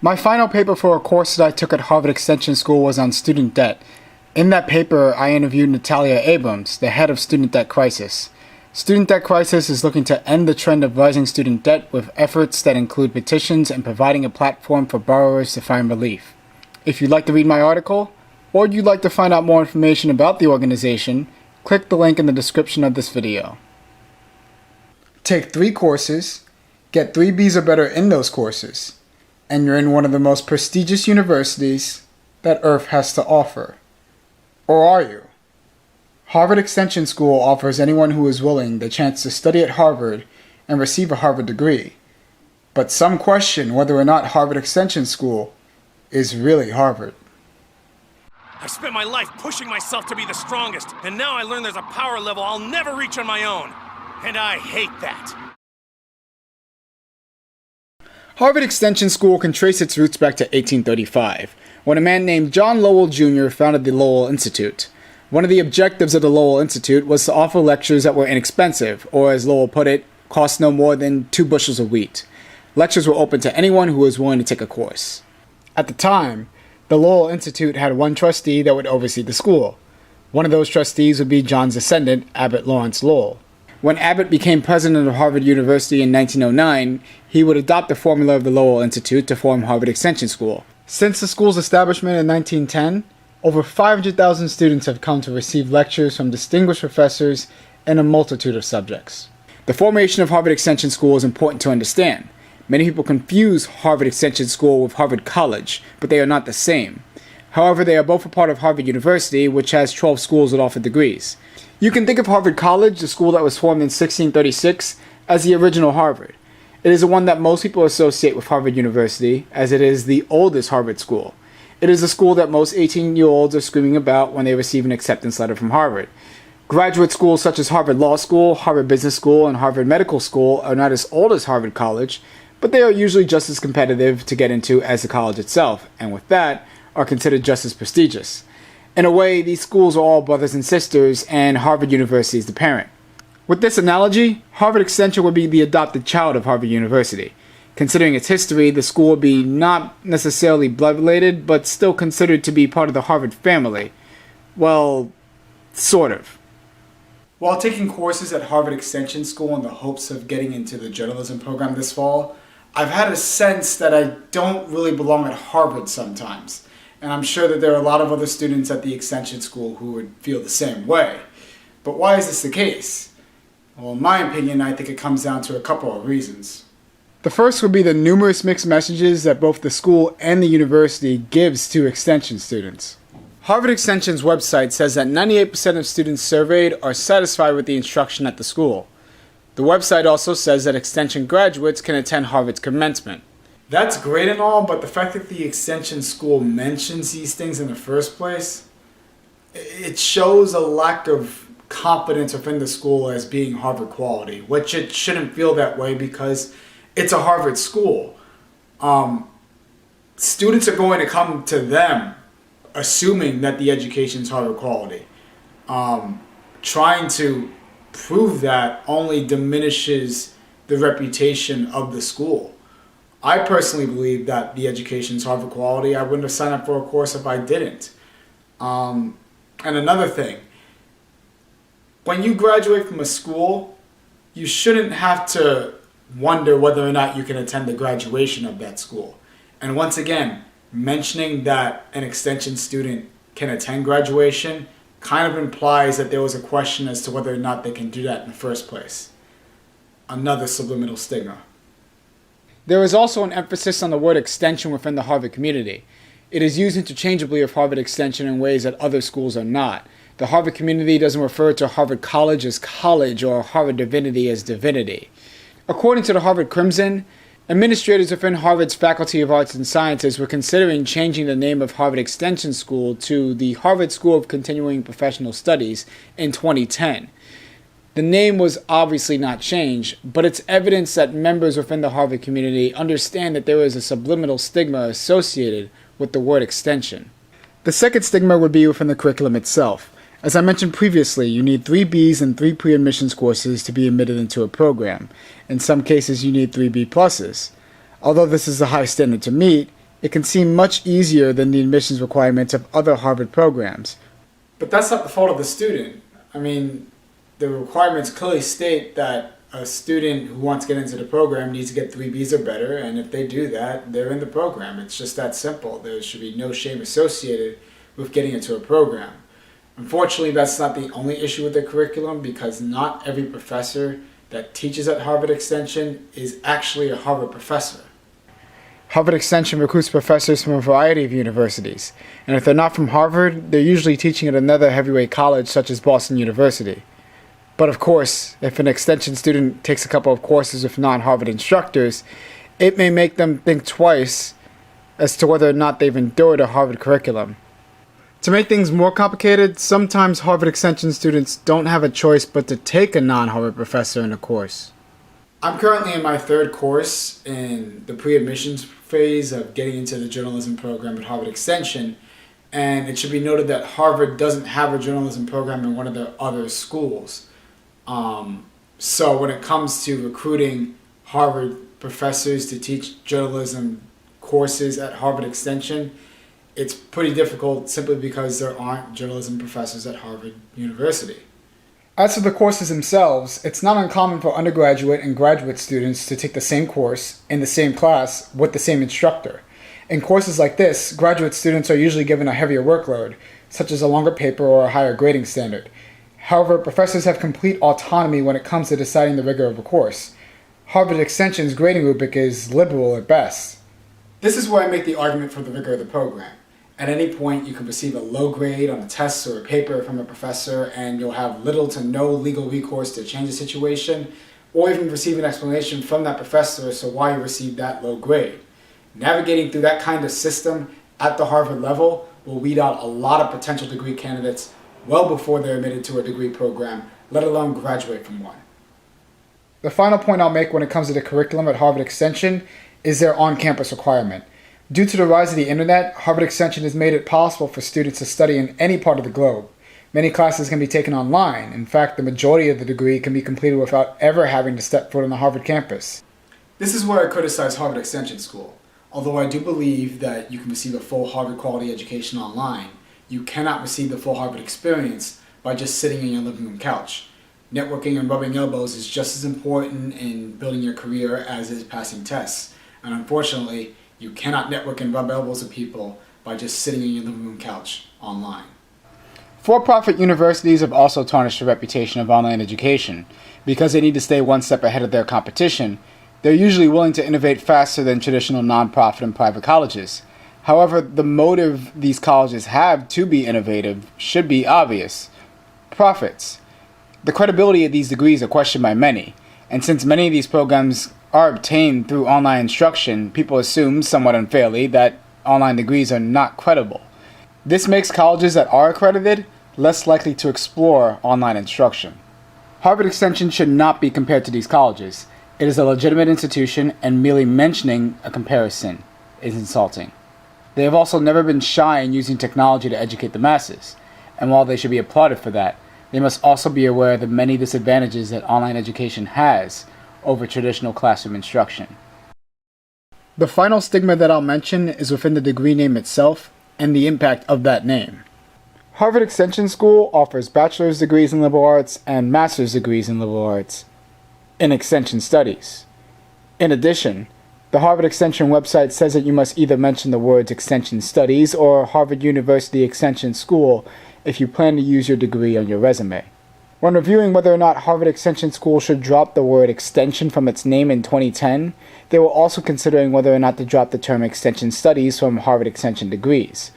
My final paper for a course that I took at Harvard Extension School was on student debt. In that paper, I interviewed Natalia Abrams, the head of Student Debt Crisis. Student Debt Crisis is looking to end the trend of rising student debt with efforts that include petitions and providing a platform for borrowers to find relief. If you'd like to read my article, or you'd like to find out more information about the organization, click the link in the description of this video. Take 3 courses, get 3 B's or better in those courses, and you're in one of the most prestigious universities that Earth has to offer. Or are you? Harvard Extension School offers anyone who is willing the chance to study at Harvard and receive a Harvard degree. But some question whether or not Harvard Extension School is really Harvard. I've spent my life pushing myself to be the strongest, and now I learn there's a power level I'll never reach on my own. And I hate that. Harvard Extension School can trace its roots back to 1835, when a man named John Lowell Jr. founded the Lowell Institute. One of the objectives of the Lowell Institute was to offer lectures that were inexpensive, or as Lowell put it, cost no more than 2 bushels of wheat. Lectures were open to anyone who was willing to take a course. At the time, the Lowell Institute had one trustee that would oversee the school. One of those trustees would be John's descendant, Abbott Lawrence Lowell. When Abbott became president of Harvard University in 1909, he would adopt the formula of the Lowell Institute to form Harvard Extension School. Since the school's establishment in 1910, over 500,000 students have come to receive lectures from distinguished professors in a multitude of subjects. The formation of Harvard Extension School is important to understand. Many people confuse Harvard Extension School with Harvard College, but they are not the same. However, they are both a part of Harvard University, which has 12 schools that offer degrees. You can think of Harvard College, the school that was formed in 1636, as the original Harvard. It is the one that most people associate with Harvard University, as it is the oldest Harvard school. It is the school that most 18-year-olds are screaming about when they receive an acceptance letter from Harvard. Graduate schools such as Harvard Law School, Harvard Business School, and Harvard Medical School are not as old as Harvard College, but they are usually just as competitive to get into as the college itself, and with that, are considered just as prestigious. In a way, these schools are all brothers and sisters, and Harvard University is the parent. With this analogy, Harvard Extension would be the adopted child of Harvard University. Considering its history, the school would be not necessarily blood-related, but still considered to be part of the Harvard family. Well, sort of. While taking courses at Harvard Extension School in the hopes of getting into the journalism program this fall, I've had a sense that I don't really belong at Harvard sometimes. And I'm sure that there are a lot of other students at the Extension School who would feel the same way. But why is this the case? Well, in my opinion, I think it comes down to a couple of reasons. The first would be the numerous mixed messages that both the school and the university gives to Extension students. Harvard Extension's website says that 98% of students surveyed are satisfied with the instruction at the school. The website also says that Extension graduates can attend Harvard's commencement. That's great and all, but the fact that the Extension School mentions these things in the first place, it shows a lack of confidence within the school as being Harvard quality, which it shouldn't feel that way because it's a Harvard school. Students are going to come to them assuming that the education is Harvard quality. Trying to prove that only diminishes the reputation of the school. I personally believe that the education is Harvard quality. I wouldn't have signed up for a course if I didn't. And another thing, when you graduate from a school, you shouldn't have to wonder whether or not you can attend the graduation of that school. And once again, mentioning that an extension student can attend graduation kind of implies that there was a question as to whether or not they can do that in the first place. Another subliminal stigma. There is also an emphasis on the word extension within the Harvard community. It is used interchangeably with Harvard Extension in ways that other schools are not. The Harvard community doesn't refer to Harvard College as college or Harvard Divinity as divinity. According to the Harvard Crimson, administrators within Harvard's Faculty of Arts and Sciences were considering changing the name of Harvard Extension School to the Harvard School of Continuing Professional Studies in 2010. The name was obviously not changed, but it's evidence that members within the Harvard community understand that there is a subliminal stigma associated with the word extension. The second stigma would be within the curriculum itself. As I mentioned previously, you need 3 Bs and 3 pre-admissions courses to be admitted into a program. In some cases, you need 3 B pluses. Although this is a high standard to meet, it can seem much easier than the admissions requirements of other Harvard programs. But that's not the fault of the student. I mean, the requirements clearly state that a student who wants to get into the program needs to get 3 Bs or better, and if they do that, they're in the program. It's just that simple. There should be no shame associated with getting into a program. Unfortunately, that's not the only issue with the curriculum, because not every professor that teaches at Harvard Extension is actually a Harvard professor. Harvard Extension recruits professors from a variety of universities, and if they're not from Harvard, they're usually teaching at another heavyweight college such as Boston University. But of course, if an Extension student takes a couple of courses with non-Harvard instructors, it may make them think twice as to whether or not they've endured a Harvard curriculum. To make things more complicated, sometimes Harvard Extension students don't have a choice but to take a non-Harvard professor in a course. I'm currently in my 3rd course in the pre-admissions phase of getting into the journalism program at Harvard Extension, and it should be noted that Harvard doesn't have a journalism program in one of their other schools. So when it comes to recruiting Harvard professors to teach journalism courses at Harvard Extension, it's pretty difficult simply because there aren't journalism professors at Harvard University. As for the courses themselves, it's not uncommon for undergraduate and graduate students to take the same course in the same class with the same instructor. In courses like this, graduate students are usually given a heavier workload, such as a longer paper or a higher grading standard. However, professors have complete autonomy when it comes to deciding the rigor of a course. Harvard Extension's grading rubric is liberal at best. This is where I make the argument for the rigor of the program. At any point, you can receive a low grade on a test or a paper from a professor, and you'll have little to no legal recourse to change the situation, or even receive an explanation from that professor as to why you received that low grade. Navigating through that kind of system at the Harvard level will weed out a lot of potential degree candidates well before they're admitted to a degree program, let alone graduate from one. The final point I'll make when it comes to the curriculum at Harvard Extension is their on-campus requirement. Due to the rise of the internet, Harvard Extension has made it possible for students to study in any part of the globe. Many classes can be taken online. In fact, the majority of the degree can be completed without ever having to step foot on the Harvard campus. This is where I criticize Harvard Extension School. Although I do believe that you can receive a full Harvard quality education online, you cannot receive the full Harvard experience by just sitting in your living room couch. Networking and rubbing elbows is just as important in building your career as is passing tests. And unfortunately, you cannot network and rub elbows with people by just sitting in your living room couch online. For-profit universities have also tarnished the reputation of online education. Because they need to stay one step ahead of their competition, they're usually willing to innovate faster than traditional nonprofit and private colleges. However, the motive these colleges have to be innovative should be obvious: profits. The credibility of these degrees are questioned by many, and since many of these programs are obtained through online instruction, people assume, somewhat unfairly, that online degrees are not credible. This makes colleges that are accredited less likely to explore online instruction. Harvard Extension should not be compared to these colleges. It is a legitimate institution, and merely mentioning a comparison is insulting. They have also never been shy in using technology to educate the masses, and while they should be applauded for that, they must also be aware of the many disadvantages that online education has over traditional classroom instruction. The final stigma that I'll mention is within the degree name itself and the impact of that name. Harvard Extension School offers bachelor's degrees in liberal arts and master's degrees in liberal arts in extension studies. In addition, the Harvard Extension website says that you must either mention the words Extension Studies or Harvard University Extension School if you plan to use your degree on your resume. When reviewing whether or not Harvard Extension School should drop the word extension from its name in 2010, they were also considering whether or not to drop the term Extension Studies from Harvard Extension degrees.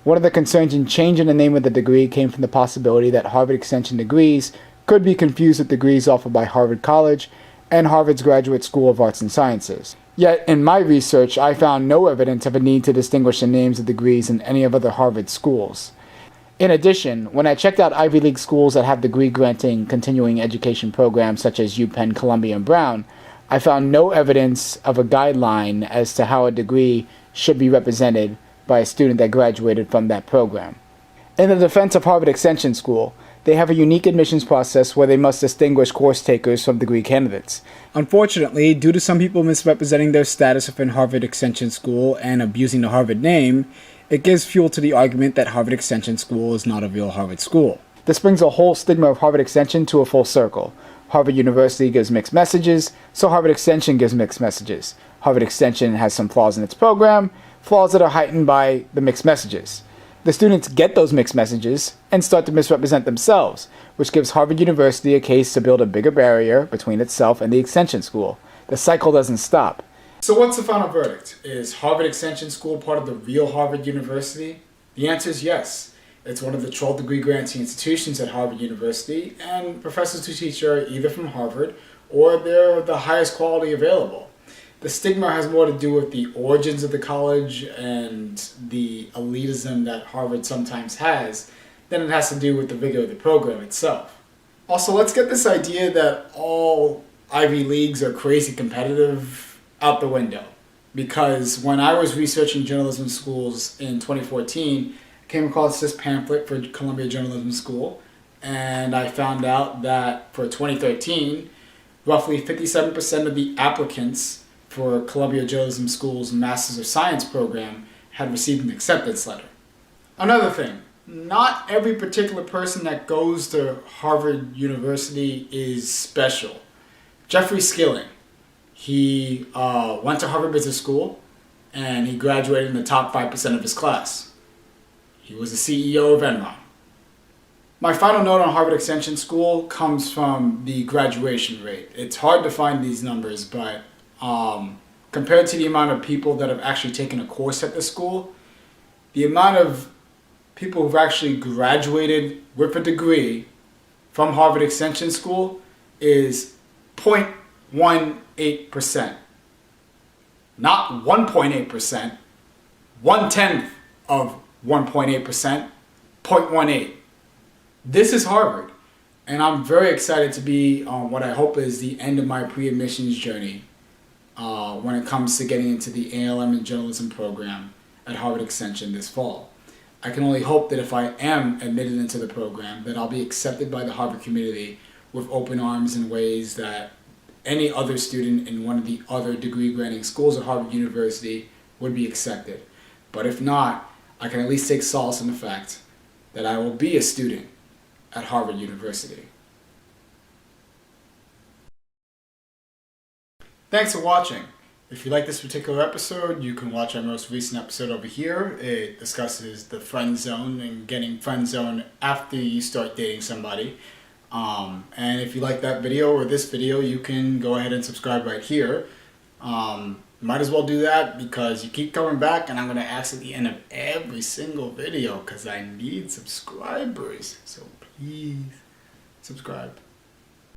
One of the concerns in changing the name of the degree came from the possibility that Harvard Extension degrees could be confused with degrees offered by Harvard College and Harvard's Graduate School of Arts and Sciences. Yet, in my research, I found no evidence of a need to distinguish the names of degrees in any of other Harvard schools. In addition, when I checked out Ivy League schools that have degree-granting continuing education programs such as UPenn, Columbia, and Brown, I found no evidence of a guideline as to how a degree should be represented by a student that graduated from that program. In the defense of Harvard Extension School, They have a unique admissions process where they must distinguish course takers from degree candidates. Unfortunately, due to some people misrepresenting their status within Harvard Extension School and abusing the Harvard name, it gives fuel to the argument that Harvard Extension School is not a real Harvard school. This brings a whole stigma of Harvard Extension to a full circle. Harvard University gives mixed messages, so Harvard Extension gives mixed messages. Harvard Extension has some flaws in its program, flaws that are heightened by the mixed messages. The students get those mixed messages and start to misrepresent themselves, which gives Harvard University a case to build a bigger barrier between itself and the Extension School. The cycle doesn't stop. So what's the final verdict? Is Harvard Extension School part of the real Harvard University? The answer is yes. It's one of the 12 degree granting institutions at Harvard University, and professors who teach are either from Harvard or they're the highest quality available. The stigma has more to do with the origins of the college and the elitism that Harvard sometimes has than it has to do with the vigor of the program itself. Also, let's get this idea that all Ivy Leagues are crazy competitive out the window. Because when I was researching journalism schools in 2014, I came across this pamphlet for Columbia Journalism School, and I found out that for 2013, roughly 57% of the applicants for Columbia Journalism School's Masters of Science program had received an acceptance letter. Another thing, not every particular person that goes to Harvard University is special. Jeffrey Skilling, he went to Harvard Business School and he graduated in the top 5% of his class. He was the CEO of Enron. My final note on Harvard Extension School comes from the graduation rate. It's hard to find these numbers, but compared to the amount of people that have actually taken a course at the school, the amount of people who've actually graduated with a degree from Harvard Extension School is 0.18%. Not 1.8%, 1/10 of 1.8%, 0.18. This is Harvard, and I'm very excited to be on what I hope is the end of my pre-admissions journey when it comes to getting into the ALM and journalism program at Harvard Extension this fall. I can only hope that if I am admitted into the program, that I'll be accepted by the Harvard community with open arms in ways that any other student in one of the other degree-granting schools at Harvard University would be accepted. But if not, I can at least take solace in the fact that I will be a student at Harvard University. Thanks for watching. If you like this particular episode, you can watch our most recent episode over here. It discusses the friend zone and getting friend zone after you start dating somebody. And if you like that video or this video, you can go ahead and subscribe right here. Might as well do that because you keep coming back, and I'm going to ask at the end of every single video because I need subscribers. So please subscribe.